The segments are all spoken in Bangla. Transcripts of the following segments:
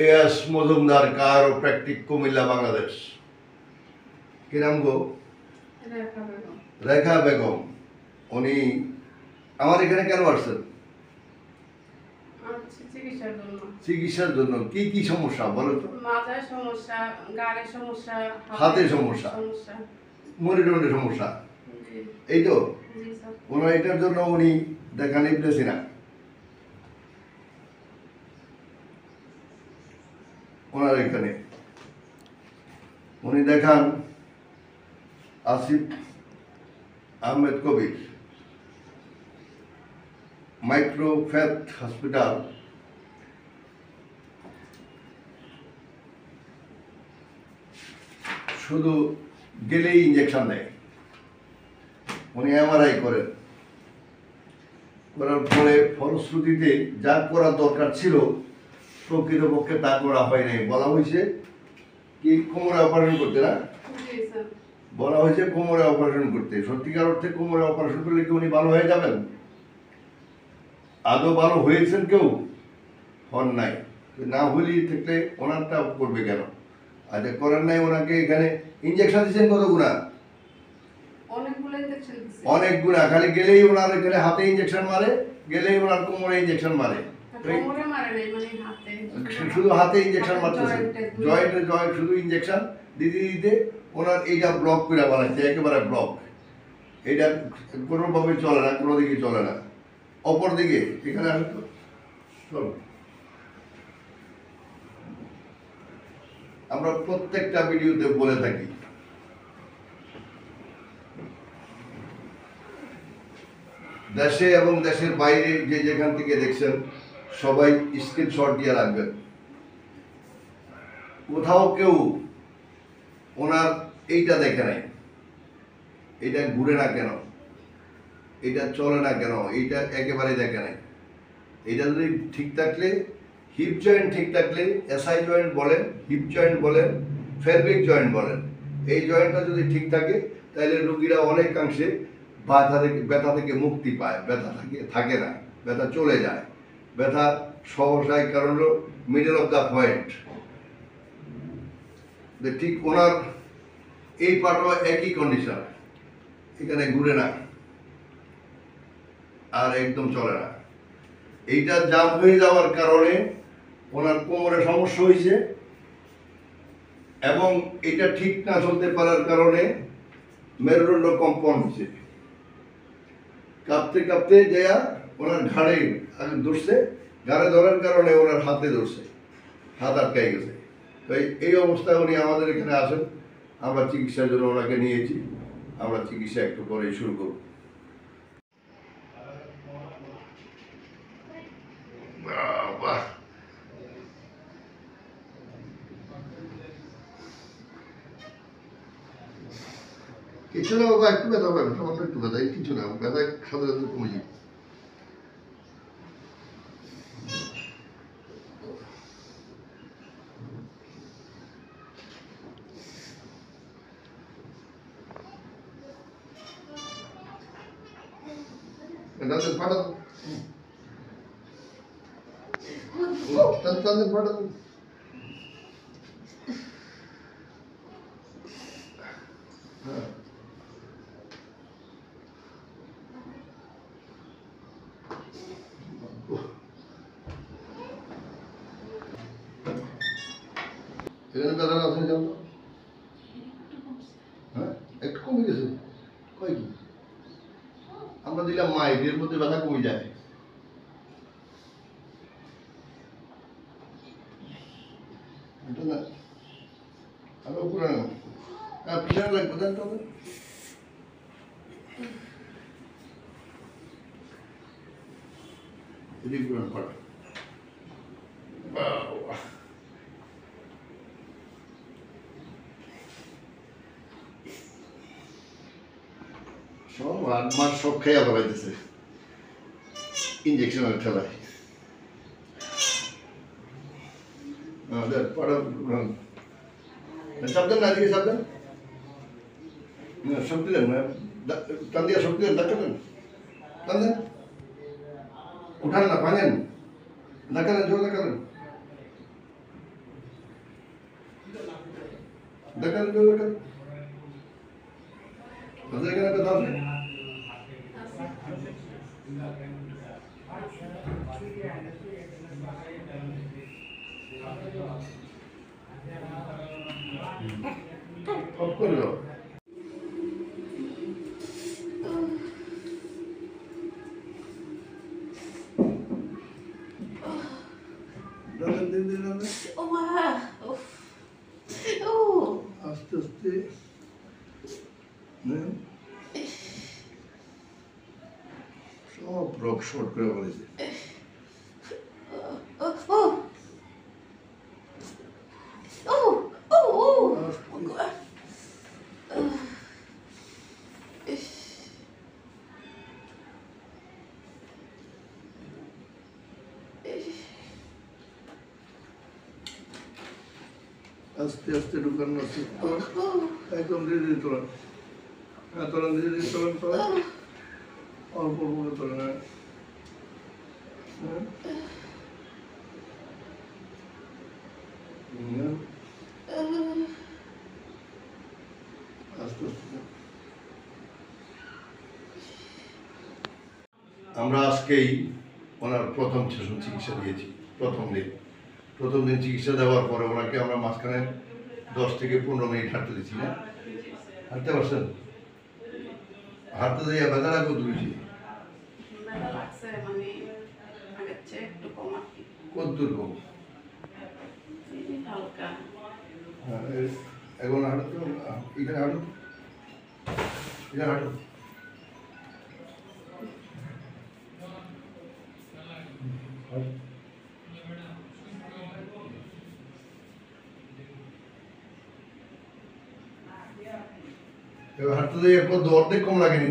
এস মজুমদার কায়োপ্র্যাকটিক কুমিল্লা বাংলাদেশ। কি নাম গো? রেখা বেগম। উনি আমার এখানে কেন আসছেন? চিকিৎসার জন্য। কি কি সমস্যা বলো তো? মাথায় সমস্যা, গাড়ের সমস্যা, হাতের সমস্যা, মনিটরের সমস্যা, এই তো। ওনার এটার জন্য উনি দেখান ইবনে সিনা। ওনার এখানে উনি দেখান আসিফ আহমেদ কবির, মাইক্রোফ্যাথ হসপিটাল, শুধু গেলেই ইঞ্জেকশন দেয়। উনি এমআরআই করেন, করার পরে ফলশ্রুতিতে যা করার দরকার ছিল প্রকৃতপক্ষে তা করা হয় নাই। বলা হয়েছে কি কোমরে অপারেশন করতে, না বলা হয়েছে কোমরে অপারেশন করতে। সত্যিকার অর্থে কোমরে অপারেশন করলে কি উনি ভালো হয়ে যাবেন? আদৌ ভালো হয়েছেন কেউ? হন নাই। না হলেই থাকলে ওনারটা করবে কেন? আচ্ছা করার নাই, ওনাকে এখানে ইঞ্জেকশন দিচ্ছেন কতগুলা? অনেক গুণা। খালি গেলেই ওনার এখানে হাতে ইঞ্জেকশন মারে, গেলেই ওনার কোমরে ইঞ্জেকশন মারে। শুধু হাতে ইঞ্জেকশন মারতেছে, জয়েন্ট শুধু ইঞ্জেকশন দিতে দিতে ওনার এইটা ব্লক করে বানাচ্ছে, একেবারে ব্লক। এইটা কোনোভাবে চলে না, কোনো দিকে চলে না। অপর দিকে এখানে আসো তো, চলো। আমরা প্রত্যেকটা ভিডিওতে বলে থাকি দেশে এবং দেশের বাইরে যে যেখান থেকে দেখছেন সবাই স্ক্রিনশট দিয়ে রাখবেন। কোথাও কেউ ওনার এইটা দেখে নাই, এইটা ঘুরে না কেন, এইটা চলে না কেন, এইটা একেবারে দেখে নাই। এইটা যদি ঠিক থাকলে, হিপ জয়েন্ট ঠিক থাকলে, এসআই জয়েন্ট বলেন, হিপ জয়েন্ট বলেন, ফেলভিক জয়েন্ট বলেন, এই জয়েন্টটা যদি ঠিক থাকে তাহলে রোগীরা অনেকাংশে ব্যথা থেকে মুক্তি পায়। ব্যথা থাকে না, ব্যথা চলে যায়। ব্যথা সহসায় কারণ হলো মিডল অফ দ্য পয়েন্ট। ঠিক ওনার এই পার্টও একই কন্ডিশন, এখানে ঘুরে না আর একদম চলে না। এইটা জাম হয়ে যাওয়ার কারণে ওনার কোমরে সমস্যা হয়েছে, এবং এটা ঠিক না চলতে পারার কারণে মেরুদণ্ড কম্পন হয়েছে। কাঁপতে কাঁপতে দেয়া ওনার ঘাড়ে ধরছে, ঘাড়ে ধরার কারণে ওনার হাতে ধরছে, হাত আটকাই গেছে। তো এই অবস্থায় উনি আমাদের এখানে আসেন, আমরা চিকিৎসার জন্য ওনাকে নিয়েছি। আমরা চিকিৎসা একটু পরেই শুরু করব। কিছু না বাবা, একটু ব্যথা পাবে, সামান্য একটু ব্যথা, কিছু না, ব্যথা সাথে সাথে কমে যাবে। পাঠান এখানে ব্যথা আছে জানো? হ্যাঁ, একটু কমে গেছে। কয় কি আমরা দিলাম মাইক, এর মধ্যে ব্যথা কমে যায়। এটা না আরো পুরানো পিছনে লাগবে, দেন তো এদিক পুরান পাড়া। সব 8 মাস সব খেয়ে ফেলাইতেছে ইঞ্জেকশনের ঠেলায়। সাবধান না, দিকে সাবধান, শক্তি দেন না, টান দিয়া শক্তি দেন, ধাক্কা দেন, টান দেন, উঠান না, ভাঙেন, ধাক্কা দেন, জোর ধাক্কা দেন। দেখান তো দেখান আমাদের এখানে একটা দাম নেই। অফ করে দাও। দাঁড়ান, দিন, দিন, দাঁড়ান। আস্তে আস্তে নেন। সব রক শর্ট করে বলেছে। আস্তে আস্তে ঢুকানো আছে একদম ধীরে ধীরে তোলেন। হ্যাঁ তোলেন, ধীরে ধীরে তোলেন, তোলেন অল্প অল্প করে তোলেন। হ্যাঁ আস্তে আস্তে। আমরা আজকেই ওনার প্রথম সেশন চিকিৎসা দিয়েছি। প্রথম দিন চিকিৎসা দেওয়ার পরে ওনাকে আমরা মাঝখানে 10 থেকে 15 মিনিট হাঁটতে দিচ্ছি না? হাঁটতে পারছেন? হাঁটতে দিয়ে ব্যথা লাগবে তুলেছি ব্যথা লাগছে মানে আগের চেয়ে একটু কম আর কি। কত দূর কম? এই হালকা। হ্যাঁ, এখন হাঁটো তো, এখানে হাঁটো, এখানে হাঁটো। এবার হাঁটতে দিয়ে এরপর অর্ধেক কম লাগেনি?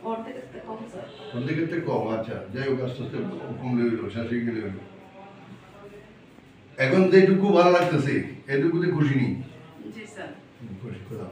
অর্ধেকের থেকে কম স্যার। অর্ধেকের থেকে কম, আচ্ছা যাই হোক আস্তে আস্তে কমলে হইলো, শেষে গেলে হইলো। এখন যেটুকু ভালো লাগতেছে এটুকুতে খুশি নেই? জি স্যার। খুশি, কোথাও